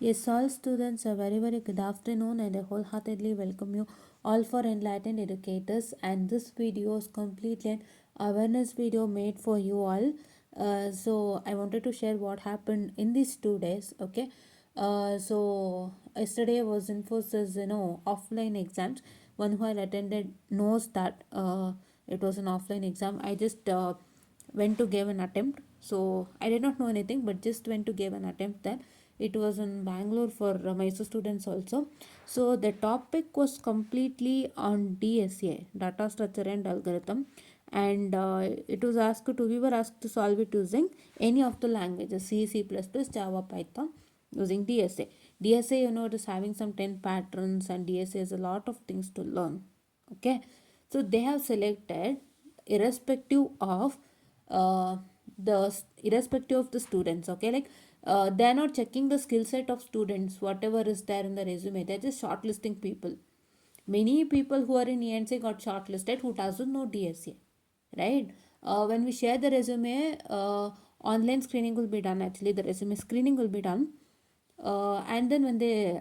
Yes, all students, a very good afternoon, and I wholeheartedly welcome you all for Enlightened Educators. And this video is completely an awareness video made for you all. So I wanted to share what happened in these 2 days. Okay. So yesterday was Infosys, offline exams. One who had attended knows that it was an offline exam. I just went to give an attempt. So I did not know anything, but just went to give an attempt there. It was in Bangalore for Mysore students also. So the topic was completely on DSA, data structure and algorithm, and we were asked to solve it using any of the languages: C, C++, Java, Python, using DSA. DSA, it is having some 10 patterns, and DSA has a lot of things to learn. Okay, so they have selected irrespective of uh, the students. Okay, like they are not checking the skill set of students, whatever is there in the resume. They're just shortlisting people. Many people who are in ENC got shortlisted who doesn't know DSA, right? When we share the resume, online screening will be done. Actually, the resume screening will be done, and then when they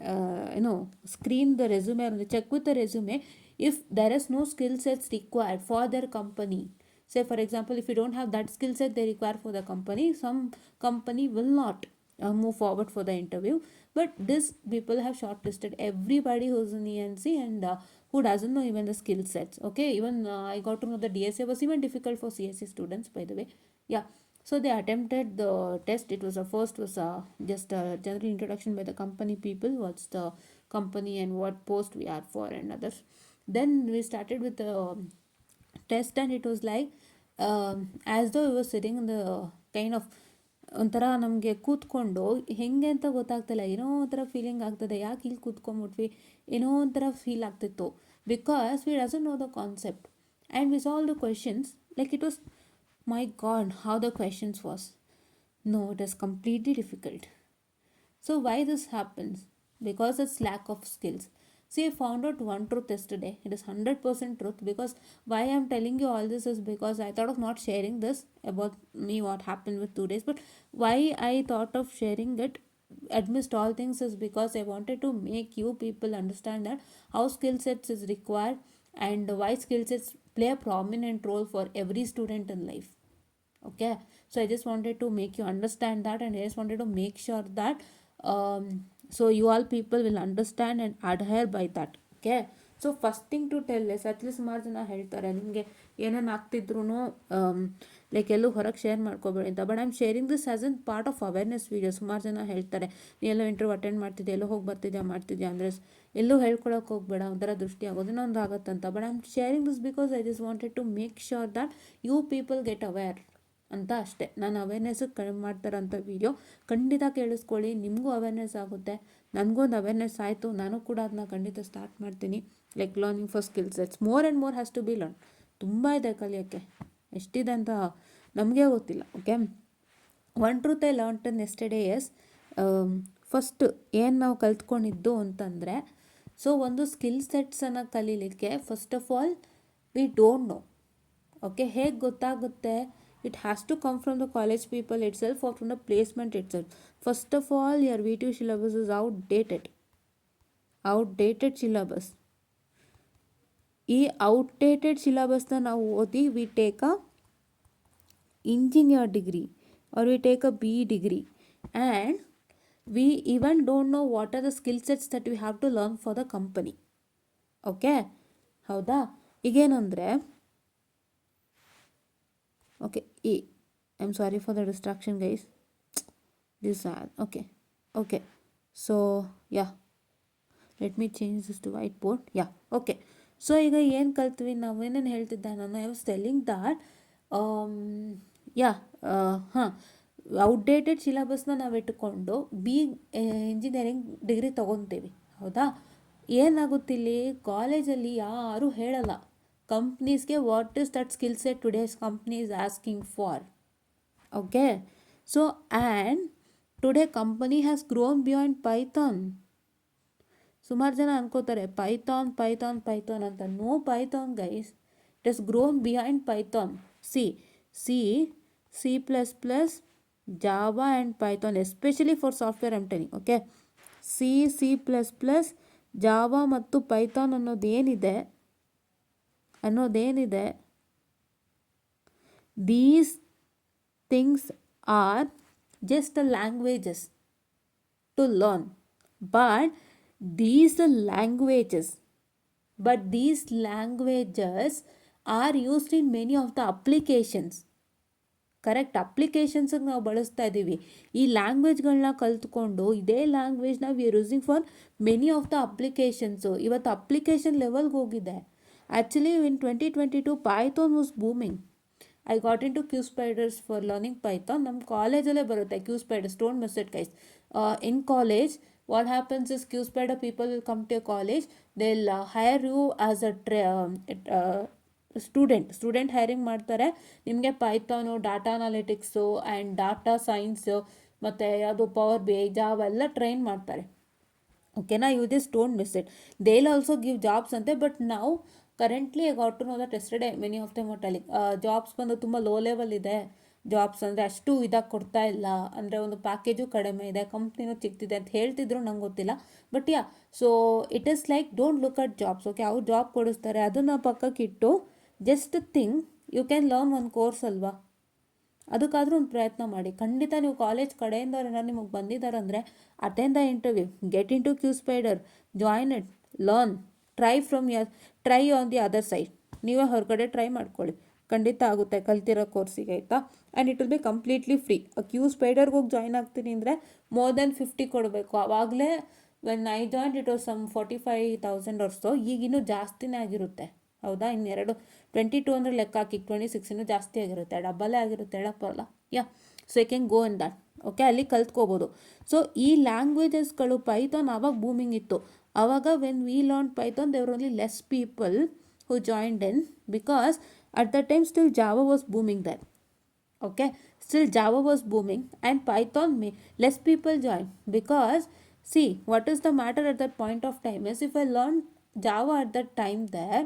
screen the resume or they check with the resume, if there is no skill sets required for their company, say for example, if you don't have that skill set they require for the company, some company will not move forward for the interview. But this people have shortlisted everybody who's in ENC, and who doesn't know even the skill sets. Okay, even I got to know the DSA was even difficult for CSE students, by the way. Yeah, so they attempted the test. It was a first was just a general introduction by the company people, what's the company and what post we are for and others. Then we started with the test, and it was like as though we were sitting in the kind of ಒಂಥರ ನಮಗೆ ಕೂತ್ಕೊಂಡು ಹೆಂಗೆ ಅಂತ ಗೊತ್ತಾಗ್ತಿಲ್ಲ, ಏನೋ ಒಂಥರ feeling ಆಗ್ತದೆ, ಯಾಕೆ ಇಲ್ಲಿ ಕೂತ್ಕೊಂಡ್ಬಿಟ್ವಿ, ಏನೋ ಒಂಥರ ಫೀಲ್ ಆಗ್ತಿತ್ತು, because we doesn't know the concept. And we solve the questions like it was, my god, how the questions was. No, it is completely difficult. So why this happens? Because it's lack of skills. See, I found out one truth yesterday. It is 100% truth. Because why I'm telling you all this is because I thought of not sharing this about me, what happened with 2 days. But why I thought of sharing it amidst all things is because I wanted to make you people understand that how skill sets is required, and why skill sets play a prominent role for every student in life. Okay, so I just wanted to make you understand that, and I just wanted to make sure that so you all people will understand and adhere by that. Okay, so first thing to tell is, ಅಟ್ಲಿ ಸುಮಾರು ಜನ ಹೇಳ್ತಾರೆ ನಿಮಗೆ ಏನೇನು ಆಗ್ತಿದ್ರು like ಎಲ್ಲೂ ಹೊರಗೆ share ಮಾಡ್ಕೋಬೇಡಿ ಅಂತ. But I am sharing this as an part of awareness video. ಸುಮಾರು ಜನ ಹೇಳ್ತಾರೆ ನೀ ಎಲ್ಲೋ ಇಂಟರ್ವ್ಯೂ ಅಟೆಂಡ್ ಮಾಡ್ತಿದ್ದೆ, ಎಲ್ಲೋ ಹೋಗಿ ಮಾಡ್ತಿದ್ಯಾ ಅಂದರೆ ಎಲ್ಲೂ ಹೇಳ್ಕೊಳಕ್ಕೆ ಹೋಗ್ಬೇಡ, ಒಂಥರ ದೃಷ್ಟಿ ಆಗೋದು ಇನ್ನೊಂದು ಆಗುತ್ತಂತ. But I am sharing this because I just wanted to make sure that you people get aware ಅಂತ ಅಷ್ಟೇ. ನಾನು ಅವೇರ್ನೆಸ್ಸು ಕಡಿಮೆ ಮಾಡ್ತಾರಂಥ ವೀಡಿಯೋ ಖಂಡಿತ ಕೇಳಿಸ್ಕೊಳ್ಳಿ, ನಿಮಗೂ ಅವೇರ್ನೆಸ್ ಆಗುತ್ತೆ, ನನಗೊಂದು ಅವೇರ್ನೆಸ್ ಆಯಿತು, ನಾನು ಕೂಡ ಅದನ್ನ ಖಂಡಿತ ಸ್ಟಾರ್ಟ್ ಮಾಡ್ತೀನಿ. Like learning for skill sets more and more has to be learn. ತುಂಬ ಇದೆ ಕಲಿಯೋಕ್ಕೆ, ಎಷ್ಟಿದೆ ಅಂತ ನಮಗೆ ಗೊತ್ತಿಲ್ಲ. Okay, one truth I learn in yesterday is, first ಏನು ನಾವು ಕಲ್ತ್ಕೊಂಡಿದ್ದು ಅಂತಂದರೆ, ಸೊ ಒಂದು ಸ್ಕಿಲ್ ಸೆಟ್ಸನ್ನು ಕಲೀಲಿಕ್ಕೆ first of all we don't know. Okay, ಹೇಗೆ ಗೊತ್ತಾಗುತ್ತೆ? It has to come from the college people itself or from the placement itself. First of all, your V2 syllabus is outdated syllabus. ಈ outdated ಸಿಲಬಸ್ನ ನಾವು ಓದಿ we take a engineer degree or we take a BE degree, and we even don't know what are the skill sets that we have to learn for the company. Okay, ಹೌದಾ? ಈಗೇನಂದರೆ, okay, I'm sorry for the distraction, guys. This okay, so yeah, let me change this to whiteboard. Yeah, okay, so ಈಗ ಏನು ಕಲ್ತ್ವಿ, ನಾವು ಏನೇನು ಹೇಳ್ತಿದ್ದೆ ನಾನು, I was telling that outdated ಸಿಲಬಸ್ನ ನಾವು ಇಟ್ಕೊಂಡು ಇಂಜಿನಿಯರಿಂಗ್ ಡಿಗ್ರಿ ತೊಗೊತೀವಿ, ಹೌದಾ? ಏನಾಗುತ್ತಿಲ್ಲಿ ಕಾಲೇಜಲ್ಲಿ ಯಾರೂ ಹೇಳಲ್ಲ ಕಂಪ್ನೀಸ್ಗೆ what is that skill set today's company is asking for. Okay, so and today company has grown beyond Python. ಸುಮಾರು ಜನ ಅನ್ಕೋತಾರೆ ಪೈಥಾನ್ ಪೈಥಾನ್ ಪೈಥಾನ್ ಅಂತ. No Python guys, it has grown behind Python. C plus plus, Java and Python, especially for software I'm telling. Okay, C Java ಮತ್ತು Python ಅನ್ನೋದೇನಿದೆ these things are just languages to learn, but these languages are used in many of the applications. Correct, ಅಪ್ಲಿಕೇಶನ್ಸಿಗೆ ನಾವು ಬಳಸ್ತಾ ಇದ್ದೀವಿ. ಈ ಲ್ಯಾಂಗ್ವೇಜ್ಗಳನ್ನ ಕಲ್ತ್ಕೊಂಡು ಇದೇ ಲ್ಯಾಂಗ್ವೇಜ್ನ we are using for many of the applications. ಇವತ್ತು ಅಪ್ಲಿಕೇಶನ್ ಲೆವೆಲ್ಗೆ ಹೋಗಿದೆ. Actually in 2022 Python was booming. I got into Q Spiders for learning Python. ನಮ್ಮ ಕಾಲೇಜಲ್ಲೇ ಬರುತ್ತೆ Q Spiders. Don't miss it guys. In college what happens is Q Spider people will come to your college. They'll hire you as a student hiring ಮಾಡ್ತಾರೆ. ನಿಮಗೆ Python, data analytics and data science ಮತ್ತು ಯಾವುದು power BI, Java ಎಲ್ಲ train ಮಾಡ್ತಾರೆ. ಓಕೆನಾ? You just don't miss it. They will also give jobs ಅಂತೆ. But ನಾವು currently I got to know that yesterday many of them are telling jobs ಬಂದು ತುಂಬ low level ಇದೆ. ಜಾಬ್ಸ್ ಅಂದರೆ ಅಷ್ಟು ಇದಾಗಿ ಕೊಡ್ತಾ ಇಲ್ಲ, ಅಂದರೆ ಒಂದು ಪ್ಯಾಕೇಜು ಕಡಿಮೆ ಇದೆ, ಕಂಪ್ನಿನೂ ಚಿಕ್ತಿದೆ ಅಂತ ಹೇಳ್ತಿದ್ರು, ನಂಗೆ ಗೊತ್ತಿಲ್ಲ. But yeah, so it is like don't look at jobs. Okay, ಅವ್ರು ಜಾಬ್ ಕೊಡಿಸ್ತಾರೆ, ಅದನ್ನು ಪಕ್ಕಕ್ಕಿಟ್ಟು just thing you can learn ಒಂದು ಕೋರ್ಸ್ ಅಲ್ವಾ, ಅದಕ್ಕಾದರೂ ಒಂದು ಪ್ರಯತ್ನ ಮಾಡಿ. ಖಂಡಿತ ನೀವು ಕಾಲೇಜ್ ಕಡೆಯಿಂದ ನಿಮಗೆ ಬಂದಿದ್ದಾರೆ ಅಂದರೆ attend the interview, get in to Q Spider, join it, learn, try on the other side. ನೀವೇ ಹೊರಗಡೆ ಟ್ರೈ ಮಾಡ್ಕೊಳ್ಳಿ, ಖಂಡಿತ ಆಗುತ್ತೆ ಕಲ್ತಿರೋ ಕೋರ್ಸಿಗೆ, ಆಯಿತಾ? And it will be completely free. Q ಸ್ಪೈಡರ್ಗೆ ಹೋಗಿ ಜಾಯ್ನ್ ಆಗ್ತೀನಿ ಅಂದರೆ ಮೋರ್ ದೆನ್ 50 ಕೊಡಬೇಕು. ಆವಾಗಲೇ when I joined it was some 45,000 or so. ಈಗಿನ್ನೂ ಜಾಸ್ತಿನೇ ಆಗಿರುತ್ತೆ, ಹೌದಾ? ಇನ್ನೆರಡು 22 ಅಂದರೆ ಲೆಕ್ಕ ಹಾಕಿ 26 ಇನ್ನೂ ಜಾಸ್ತಿ ಆಗಿರುತ್ತೆ, ಡಬ್ಬಲ್ಲೇ ಆಗಿರುತ್ತೆ, ಹೇಳಪ್ಪಲ್ಲ. Yeah, so I can go in that. Okay, ಅಲ್ಲಿ ಕಲ್ತ್ಕೋಬೋದು. ಸೊ ಈ ಲ್ಯಾಂಗ್ವೇಜಸ್ಗಳು ಪೈಥಾನ್ ಆವಾಗ ಬೂಮಿಂಗ್ ಇತ್ತು. ಆವಾಗ ವೆನ್ ವಿ ಲರ್ನ್ ಪೈಥಾನ್ ದೇವರ್ only less people who joined in, because at that time still Java was booming there. Okay, still Java was booming and Python less people joined, because see what is the matter at that point of time is if I learned Java at that time there,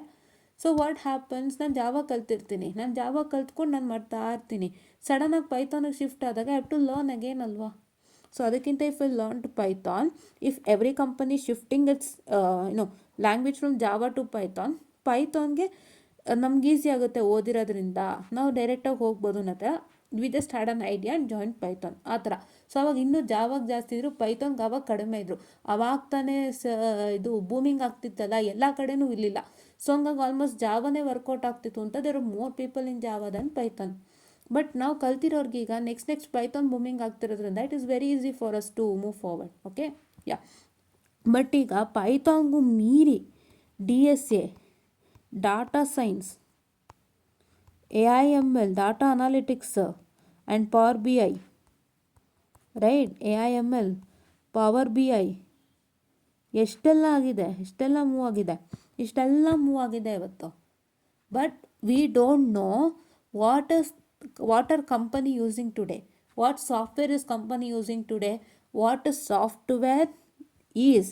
so what happens, ನಾನು Java ಕಲ್ತಿರ್ತೀನಿ, ನಾನು Java ಕಲ್ತ್ಕೊಂಡು ನಾನು ಮಾಡ್ತಾ ಇರ್ತೀನಿ, ಸಡನ್ನಾಗಿ ಪೈಥಾನಿಗೆ shift ಆದಾಗ I have to learn again ಅಲ್ವಾ? ಸೊ ಅದಕ್ಕಿಂತ if I learn to Python, if every company shifting it's language from Java to ಪೈಥಾನ್ಗೆ ನಮ್ಗೆ ಈಸಿ ಆಗುತ್ತೆ ಓದಿರೋದ್ರಿಂದ, ನಾವು ಡೈರೆಕ್ಟಾಗಿ ಹೋಗ್ಬೋದು. ಅನ್ನೋ we just had an idea and joined Python, ಆ ಥರ. ಸೊ ಅವಾಗ ಇನ್ನೂ ಜಾವಾಗ ಜಾಸ್ತಿ ಇದ್ರು, ಪೈಥಾನ್ಗೆ ಆವಾಗ ಕಡಿಮೆ ಇದ್ರು. ಅವಾಗ ತಾನೇ ಇದು ಬೂಮಿಂಗ್ ಆಗ್ತಿತ್ತಲ್ಲ, ಎಲ್ಲ ಕಡೆನೂ ಇರಲಿಲ್ಲ. ಸೊ ಹಂಗಾಗಿ ಆಲ್ಮೋಸ್ಟ್ ಜಾವನೇ ವರ್ಕೌಟ್ ಆಗ್ತಿತ್ತು ಅಂತ. There are more people in Java than Python. But ನಾವು ಕಲ್ತಿರೋರ್ಗೆ ಈಗ ನೆಕ್ಸ್ಟ್ ಪೈಥಾನ್ ಬೂಮಿಂಗ್ ಆಗ್ತಿರೋದ್ರಿಂದ it is very easy for us to move forward. Okay, yeah. But ಈಗ ಪೈಥಾನ್ಗೂ ಮೀರಿ DSA, data science, AIML, data analytics and power BI, right? AIML, power BI ಎಷ್ಟೆಲ್ಲ ಆಗಿದೆ, ಎಷ್ಟೆಲ್ಲ ಮೂವ್ ಆಗಿದೆ ಇವತ್ತು. But we don't know what are company using today, what software is company using today, what software is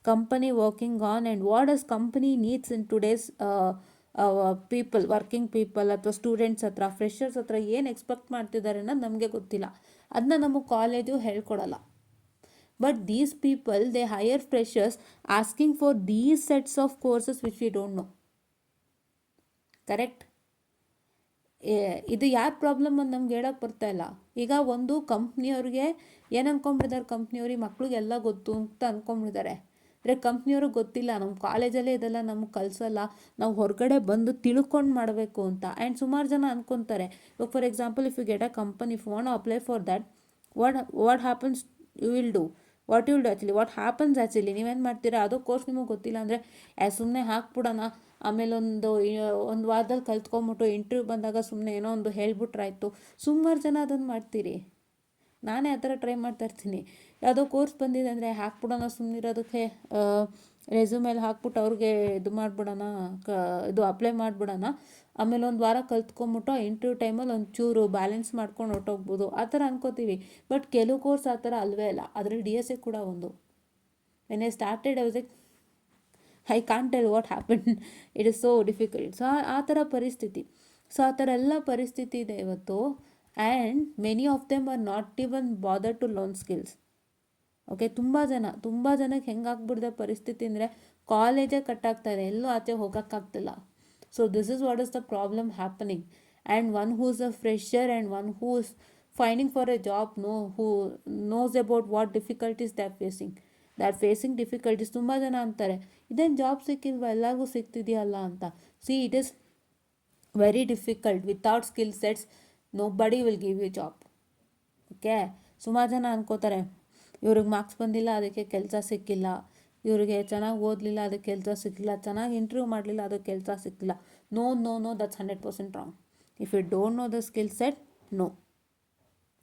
company working on, and what does company needs in today's people, working people ಅಥವಾ students ಹತ್ರ, freshers ಹತ್ರ ಏನು expect ಮಾಡ್ತಿದ್ದಾರೆ ಅನ್ನೋದು ನಮಗೆ ಗೊತ್ತಿಲ್ಲ. ಅದನ್ನ ನಮ್ಮ ಕಾಲೇಜು ಹೇಳ್ಕೊಡಲ್ಲ. But these people they hire freshers asking for these sets of courses which we don't know. Correct? ಇದು ಯಾರು ಪ್ರಾಬ್ಲಮ್ ಅಂತ ನಮ್ಗೆ ಹೇಳೋಕ್ಕೆ ಬರ್ತಾ ಇಲ್ಲ. ಈಗ ಒಂದು ಕಂಪ್ನಿಯವ್ರಿಗೆ ಏನು ಅಂದ್ಕೊಂಡ್ಬಿಟ್ಟಿದ್ದಾರೆ, ಕಂಪ್ನಿಯವ್ರಿಗೆ ಮಕ್ಳಿಗೆಲ್ಲ ಗೊತ್ತು ಅಂತ ಅಂದ್ಕೊಂಡ್ಬಿಟ್ಟಿದ್ದಾರೆ. ಅಂದರೆ ಕಂಪ್ನಿಯವ್ರಿಗೆ ಗೊತ್ತಿಲ್ಲ, ನಮ್ಮ ಕಾಲೇಜಲ್ಲೇ ಇದೆಲ್ಲ ನಮ್ಗೆ ಕಲಿಸಲ್ಲ, ನಾವು ಹೊರಗಡೆ ಬಂದು ತಿಳ್ಕೊಂಡು ಮಾಡಬೇಕು ಅಂತ. ಆ್ಯಂಡ್ ಸುಮಾರು ಜನ ಅಂದ್ಕೊತಾರೆ. ಇವಾಗ for example, if you get a company, if you want to apply for that, what happens you will do actually what happens actually ನೀವೇನು ಮಾಡ್ತೀರಾ, ಅದು ಕೋರ್ಸ್ ನಿಮಗೆ ಗೊತ್ತಿಲ್ಲ ಅಂದರೆ ಸುಮ್ಮನೆ ಹಾಕ್ಬಿಡೋಣ, ಆಮೇಲೆ ಒಂದು ವಾರದಲ್ಲಿ ಕಲ್ತ್ಕೊಂಬಿಟ್ಟು ಇಂಟರ್ವ್ಯೂ ಬಂದಾಗ ಸುಮ್ಮನೆ ಏನೋ ಒಂದು ಹೇಳ್ಬಿಟ್ರಾಯ್ತು. ಸುಮಾರು ಜನ ಅದನ್ನು ಮಾಡ್ತೀರಿ. ನಾನೇ ಆ ಥರ ಟ್ರೈ ಮಾಡ್ತಾಯಿರ್ತೀನಿ. ಯಾವುದೋ ಕೋರ್ಸ್ ಬಂದಿದೆ ಅಂದರೆ ಹಾಕ್ಬಿಡೋಣ, ಸುಮ್ಮನಿರೋದಕ್ಕೆ ರೆಸ್ಯೂಮೇಲೆ ಹಾಕ್ಬಿಟ್ಟು ಅವ್ರಿಗೆ ಇದು ಮಾಡಿಬಿಡೋಣ, ಇದು ಅಪ್ಲೈ ಮಾಡಿಬಿಡೋಣ, ಆಮೇಲೆ ಒಂದು ವಾರ ಕಲ್ತ್ಕೊಂಬಿಟ್ಟು ಇಂಟರ್ವ್ಯೂ ಟೈಮಲ್ಲಿ ಒಂಚೂರು ಬ್ಯಾಲೆನ್ಸ್ ಮಾಡ್ಕೊಂಡು ಹೊರಟೋಗ್ಬೋದು, ಆ ಥರ ಅನ್ಕೋತೀವಿ. ಬಟ್ ಕೆಲವು ಕೋರ್ಸ್ ಆ ಥರ ಅಲ್ವೇ ಇಲ್ಲ. ಅದರಲ್ಲಿ DSA ಕೂಡ ಒಂದು. When I started I was like I can't tell what happen, it is so difficult. So ಆ ಥರ ಪರಿಸ್ಥಿತಿ. ಸೊ ಆ ಥರ ಎಲ್ಲ ಪರಿಸ್ಥಿತಿ ಇದೆ ಇವತ್ತು. And many of them are not even bother to learn skills. Okay, ತುಂಬ ಜನಕ್ಕೆ ಹೆಂಗಾಗ್ಬಿಡಿದೆ ಪರಿಸ್ಥಿತಿ ಅಂದರೆ ಕಾಲೇಜೇ ಕಟ್ಟಾಗ್ತಾಯಿದೆ, ಎಲ್ಲೂ ಆಚೆ ಹೋಗೋಕ್ಕಾಗ್ತಿಲ್ಲ. So this is what is the problem happening. And one who is a fresher and one who is finding for a job who knows about what difficulties they are facing difficulties. ತುಂಬ ಜನ ಅಂತಾರೆ ಇದೇನು job ಸಿಕ್ಕಿಲ್ವ, ಎಲ್ಲರಿಗೂ ಸಿಗ್ತಿದೆಯಲ್ಲ ಅಂತ. See, it is very difficult. Without skill sets nobody will give you job. Okay, ಸುಮಾರು ಜನ ಅನ್ಕೋತಾರೆ ಇವ್ರಿಗೆ ಮಾರ್ಕ್ಸ್ ಬಂದಿಲ್ಲ ಅದಕ್ಕೆ ಕೆಲಸ ಸಿಕ್ಕಿಲ್ಲ, ಇವ್ರಿಗೆ ಚೆನ್ನಾಗಿ ಓದಲಿಲ್ಲ ಅದಕ್ಕೆ ಕೆಲಸ ಸಿಕ್ಕಿಲ್ಲ, ಚೆನ್ನಾಗಿ ಇಂಟರ್ವ್ಯೂ ಮಾಡಲಿಲ್ಲ ಅದಕ್ಕೆ ಕೆಲಸ ಸಿಕ್ಕಿಲ್ಲ. No no no, that's 100% wrong. If you don't know the skill set, no.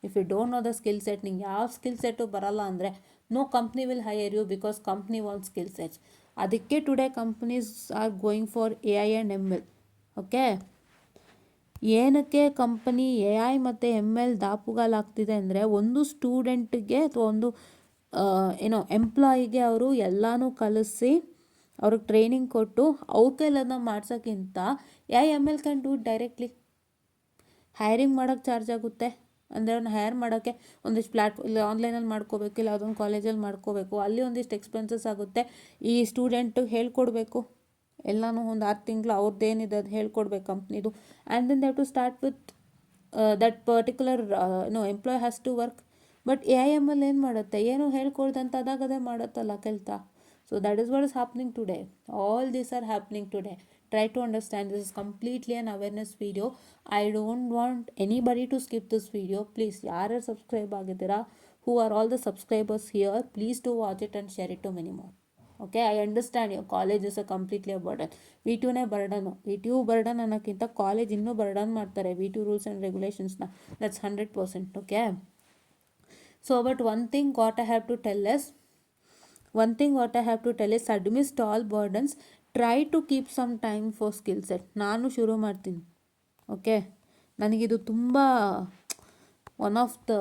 If you don't know the skill set, ನಿಂಗೆ ಯಾವ ಸ್ಕಿಲ್ ಸೆಟ್ಟು ಬರಲ್ಲ ಅಂದರೆ no company will hire you, because company want skill sets. ಅದಕ್ಕೆ today companies are going for AI and ML. Okay, ಏನಕ್ಕೆ company AI ಮತ್ತು ML ದಾಪುಗಾಲಾಗ್ತಿದೆ ಅಂದರೆ, ಒಂದು ಸ್ಟೂಡೆಂಟ್ಗೆ ಅಥವಾ ಒಂದು ಎಂಪ್ಲಾಯಿಗೆ ಅವರು ಎಲ್ಲನೂ ಕಲಿಸಿ ಅವ್ರಿಗೆ ಟ್ರೈನಿಂಗ್ ಕೊಟ್ಟು ಅವ್ರ ಕೈಲನ್ನ ಮಾಡ್ಸೋಕ್ಕಿಂತ AI ML can do it directly. Hiring ಮಾಡೋಕ್ಕೆ ಚಾರ್ಜ್ ಆಗುತ್ತೆ ಅಂದರೆ ಅವ್ರನ್ನ ಹೈರ್ ಮಾಡೋಕ್ಕೆ ಒಂದಿಷ್ಟು ಇಲ್ಲ ಆನ್ಲೈನಲ್ಲಿ ಮಾಡ್ಕೋಬೇಕು, ಇಲ್ಲ ಅದೊಂದು ಕಾಲೇಜಲ್ಲಿ ಮಾಡ್ಕೋಬೇಕು, ಅಲ್ಲಿ ಒಂದಿಷ್ಟು ಎಕ್ಸ್ಪೆನ್ಸಸ್ ಆಗುತ್ತೆ. ಈ ಸ್ಟೂಡೆಂಟಿಗೆ ಹೇಳ್ಕೊಡ್ಬೇಕು ಎಲ್ಲನೂ, ಒಂದು 6 ತಿಂಗಳು ಅವ್ರದ್ದೇನಿದೆ ಅದು ಹೇಳ್ಕೊಡ್ಬೇಕು ಕಂಪ್ನಿದು. And then they have to start with that particular employ has to work. But AI ML ಏನು ಮಾಡುತ್ತೆ, ಏನು ಹೇಳ್ಕೊಡ್ದಂತ ಅದಾಗದೇ ಮಾಡುತ್ತಲ್ಲ ಕೆಲಸ. So that is what is happening today. All these are happening today. Try to understand, this is completely an awareness video. I don't want anybody to skip this video. Please, ಯಾರು subscribe ಆಗಿದ್ದೀರಾ, who are all the subscribers here, please do watch it and share it to many more. Okay, I understand your college is a completely a burden. V2ನೇ burden. V2 burden ಅನ್ನೋಕ್ಕಿಂತ college ಇನ್ನೂ burden ಮಾಡ್ತಾರೆ V2 rules and ರೆಗ್ಯುಲೇಷನ್ಸ್ನ. That's 100%. Okay, so but one thing what I have to tell is amidst all burdens, try to keep some time for skill set. ನಾನು ಶುರು ಮಾಡ್ತೀನಿ. Okay, ನನಗಿದು ತುಂಬ one of the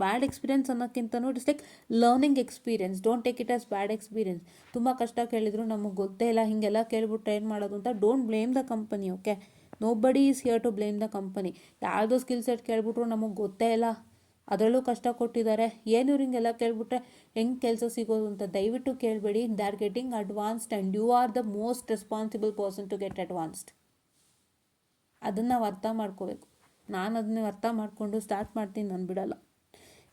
bad experience ಅನ್ನೋಕ್ಕಿಂತನೂ it's like learning experience. Don't take it as bad experience. ತುಂಬ ಕಷ್ಟ ಕೇಳಿದ್ರು ನಮಗೆ ಗೊತ್ತೇ ಇಲ್ಲ, ಹೀಗೆಲ್ಲ ಕೇಳ್ಬಿಟ್ಟು ಏನು ಮಾಡೋದು ಅಂತ. Don't blame the company. Okay, nobody is here to blame the company. ಯಾವುದೋ ಸ್ಕಿಲ್ ಸೆಟ್ ಕೇಳ್ಬಿಟ್ರು ನಮಗೆ ಗೊತ್ತೇ ಇಲ್ಲ, ಅದರಲ್ಲೂ ಕಷ್ಟ ಕೊಟ್ಟಿದ್ದಾರೆ, ಏನು ಇವ್ರು ಹಿಂಗೆಲ್ಲ ಕೇಳ್ಬಿಟ್ರೆ ಹೆಂಗೆ ಕೆಲಸ ಸಿಗೋದು ಅಂತ ದಯವಿಟ್ಟು ಕೇಳಬೇಡಿ. They are getting advanced and you are the most responsible person to get advanced. ಅದನ್ನು ನಾವು ಅರ್ಥ ಮಾಡ್ಕೋಬೇಕು. ನಾನು ಅದನ್ನ ಅರ್ಥ ಮಾಡಿಕೊಂಡು ಸ್ಟಾರ್ಟ್ ಮಾಡ್ತೀನಿ, ನಾನು ಬಿಡಲ್ಲ.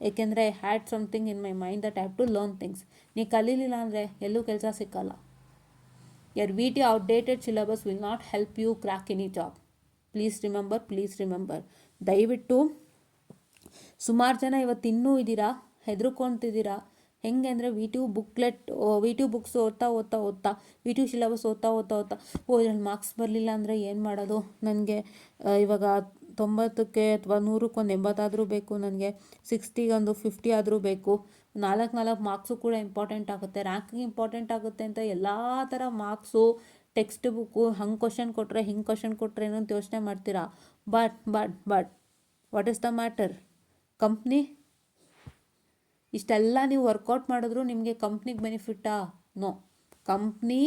ಏಕೆಂದರೆ I had something in my mind that I have to learn things. ನೀ ಕಲೀಲಿಲ್ಲ ಅಂದರೆ ಎಲ್ಲೂ ಕೆಲಸ ಸಿಕ್ಕಲ್ಲ. Your VT outdated syllabus will not help you crack any job. Please remember. ದಯವಿಟ್ಟು ಸುಮಾರು ಜನ ಇವತ್ತು ಇನ್ನೂ ಇದ್ದೀರಾ, ಹೆದರ್ಕೊತಿದ್ದೀರಾ. ಹೆಂಗೆ ಅಂದರೆ VT ಬುಕ್ಸ್ ಓದ್ತಾ VT ಸಿಲೆಬಸ್ ಓದ್ತಾ ಇದ್ರಲ್ಲಿ ಮಾರ್ಕ್ಸ್ ಬರಲಿಲ್ಲ ಅಂದರೆ ಏನು ಮಾಡೋದು, ನನಗೆ ಇವಾಗ 90ಕ್ಕೆ ಅಥವಾ 100ಕ್ಕೆ ಒಂದು 80 ಆದರೂ ಬೇಕು, ನನಗೆ 60ಗೆ ಒಂದು 50 ಆದರೂ ಬೇಕು. 4 ಮಾರ್ಕ್ಸು ಕೂಡ ಇಂಪಾರ್ಟೆಂಟ್ ಆಗುತ್ತೆ, ರ್ಯಾಂಕಿಂಗ್ ಇಂಪಾರ್ಟೆಂಟ್ ಆಗುತ್ತೆ ಅಂತ ಎಲ್ಲ ಥರ ಮಾರ್ಕ್ಸು, ಟೆಕ್ಸ್ಟ್ ಬುಕ್ಕು, ಹಂಗೆ ಕ್ವಶನ್ ಕೊಟ್ಟರೆ ಹಿಂಗೆ ಕ್ವಶನ್ ಕೊಟ್ಟರೆ ಏನೋ ಅಂತ ಯೋಚನೆ ಮಾಡ್ತೀರಾ. But what is the matter? Company ಇಷ್ಟೆಲ್ಲ ನೀವು ವರ್ಕೌಟ್ ಮಾಡಿದ್ರು ನಿಮಗೆ ಕಂಪ್ನಿಗೆ ಬೆನಿಫಿಟ್ಟಾ? No. Company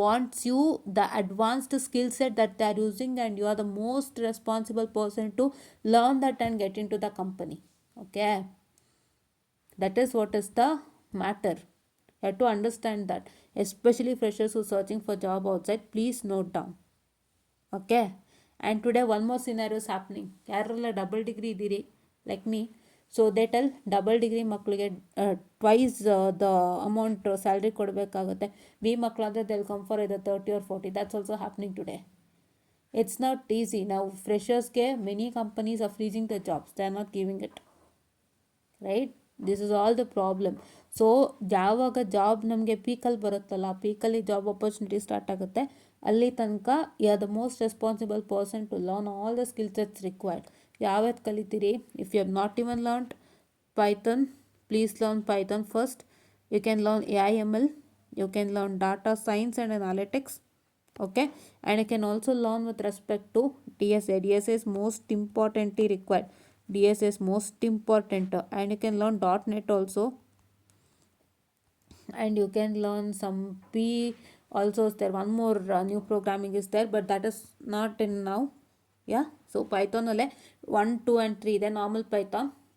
wants you the advanced skill set that they are using and you are the most responsible person to learn that and get in to the company. Okay, that is what is the matter. You have to understand that. Especially freshers who searching for job outside, please note down. Okay, and today one more scenario is happening. ಯಾರೆಲ್ಲ double degree ಇದ್ದೀರಿ like me, so they tell double degree ಮಕ್ಕಳಿಗೆ twice the amount salary ಕೊಡಬೇಕಾಗುತ್ತೆ. B ಮಕ್ಕಳಾದರೆ they'll come for either 30 or 40. That's also happening today. It's not easy. Now ಫ್ರೆಷರ್ಸ್ಗೆ many companies are freezing the jobs. They are not giving it. Right? This is all the problem. So ಯಾವಾಗ job ನಮಗೆ ಪೀಕಲ್ಲಿ ಬರುತ್ತಲ್ಲ, ಪೀಕಲ್ಲಿ job opportunity start ಆಗುತ್ತೆ, ಅಲ್ಲಿ ತನಕ you are the most responsible person to learn all the skill sets required. ಯಾವ್ಯಾವ್ದು ಕಲಿತೀರಿ? If you have not even learned Python, please learn Python first. You can learn AI/ML. You can learn data science and analytics. Okay, and you can also learn with respect to DSA. DSA is most importantly required. DSA is most important, and you can learn .NET also. And you can learn some P also is there. One more new programming is there, but that is not in now. Yeah, so Python alle 1, 2 and 3 ಇದೆ. Normal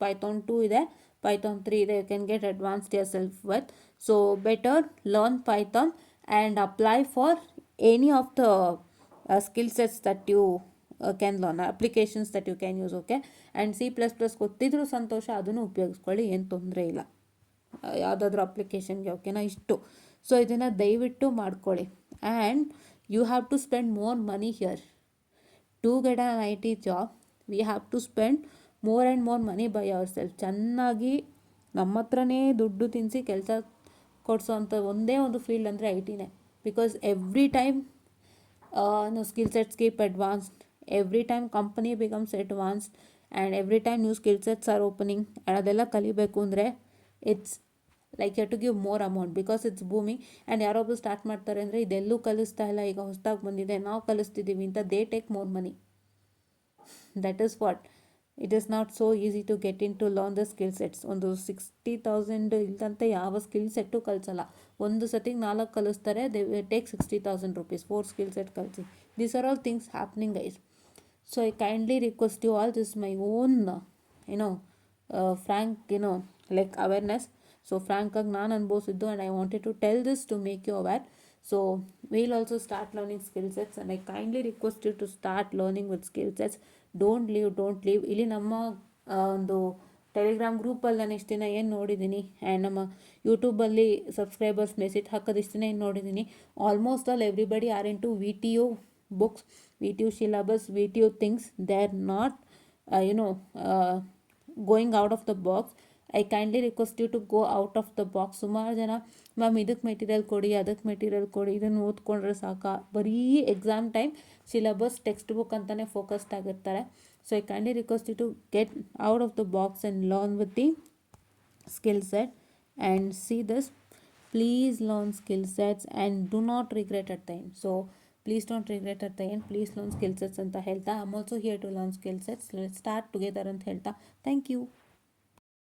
Python 2 ಇದೆ, Python 3 they can get advanced yourself with. So better learn Python and apply for any of the skill sets that you can learn, applications that you can use. Okay, and C++ ಗೊತ್ತಿದ್ರೂ ಸಂತೋಷ, ಅದನ್ನು ಉಪಯೋಗಿಸ್ಕೊಳ್ಳಿ, ಏನು ತೊಂದರೆ ಇಲ್ಲ ಯಾವುದಾದ್ರೂ ಅಪ್ಲಿಕೇಶನ್ಗೆ. ಓಕೆನಾ, ಇಷ್ಟು. So ಇದನ್ನು ದಯವಿಟ್ಟು ಮಾಡ್ಕೊಳ್ಳಿ. And you have to spend more money here to get an IT job. We have to spend more and more money by our self. ಚೆನ್ನಾಗಿ ನಮ್ಮ ಹತ್ರನೇ ದುಡ್ಡು ತಿನ್ನಿಸಿ ಕೆಲಸ ಕೊಡಿಸೋ ಅಂಥ ಒಂದೇ ಒಂದು ಫೀಲ್ಡ್ ಅಂದರೆ IT ನೇ. Because every time no skill sets keep advanced, every time company becomes advanced, and every time new skill sets are opening. and ಅದೆಲ್ಲ ಕಲಿಬೇಕು ಅಂದರೆ it's like you to give more amount because it's booming. And ಯಾರೊಬ್ಬರು start ಮಾಡ್ತಾರೆ ಅಂದರೆ ಇದೆಲ್ಲೂ ಕಲಿಸ್ತಾ ಇಲ್ಲ, ಈಗ ಹೊಸದಾಗಿ ಬಂದಿದೆ ನಾವು ಕಲಿಸ್ತಿದ್ದೀವಿ ಅಂತ, they take more money. That is what it is not so easy to get in to learn the skill sets. ಒಂದು 60,000 ಇಲ್ದಂತೆ ಯಾವ ಸ್ಕಿಲ್ ಸೆಟ್ಟು ಕಲಿಸಲ್ಲ. ಒಂದು ಸತಿಗೆ 4 ಕಲಿಸ್ತಾರೆ, they take 60,000 rupees 4 skill set ಕಲಿಸಿ. These are all things happening guys. So I kindly request you all, this my own frank like awareness. So ಫ್ರ್ಯಾಂಕಾಗಿ ನಾನು ಅನುಭವಿಸಿದ್ದು, and I wanted to tell this to make you aware. So we'll also start learning skill sets, and I kindly request you to start learning with skill sets. Don't leave. ಇಲ್ಲಿ ನಮ್ಮ ಒಂದು Telegram ಗ್ರೂಪಲ್ಲಿ ನಾನು ಇಷ್ಟು ದಿನ ಏನು ನೋಡಿದ್ದೀನಿ, and ನಮ್ಮ ಯೂಟ್ಯೂಬಲ್ಲಿ ಸಬ್ಸ್ಕ್ರೈಬರ್ಸ್ ಮೆಸೇಜ್ ಹಾಕೋದು ಇಷ್ಟು ದಿನ ಏನು ನೋಡಿದ್ದೀನಿ, almost all everybody are in to VTU books, VTU syllabus, VTU things. They are not going out of the box. I kindly request you to go out of the box. ಸುಮಾರು ಜನ ma'am ಇದಕ್ಕೆ material ಕೊಡಿ, ಅದಕ್ಕೆ material ಕೊಡಿ, ಇದನ್ನು ಓದ್ಕೊಂಡ್ರೆ ಸಾಕಾ, ಬರೀ exam time syllabus text book ಅಂತಲೇ ಫೋಕಸ್ಡ್ ಆಗಿರ್ತಾರೆ. So I kindly request you to get out of the box and learn with the skill set and see this. Please learn skill sets and do not regret at the end. So please don't regret at the end. Please learn skill sets ಅಂತ ಹೇಳ್ತಾ, I'm also here to learn skill sets. Let's start together ಅಂತ ಹೇಳ್ತಾ, thank you.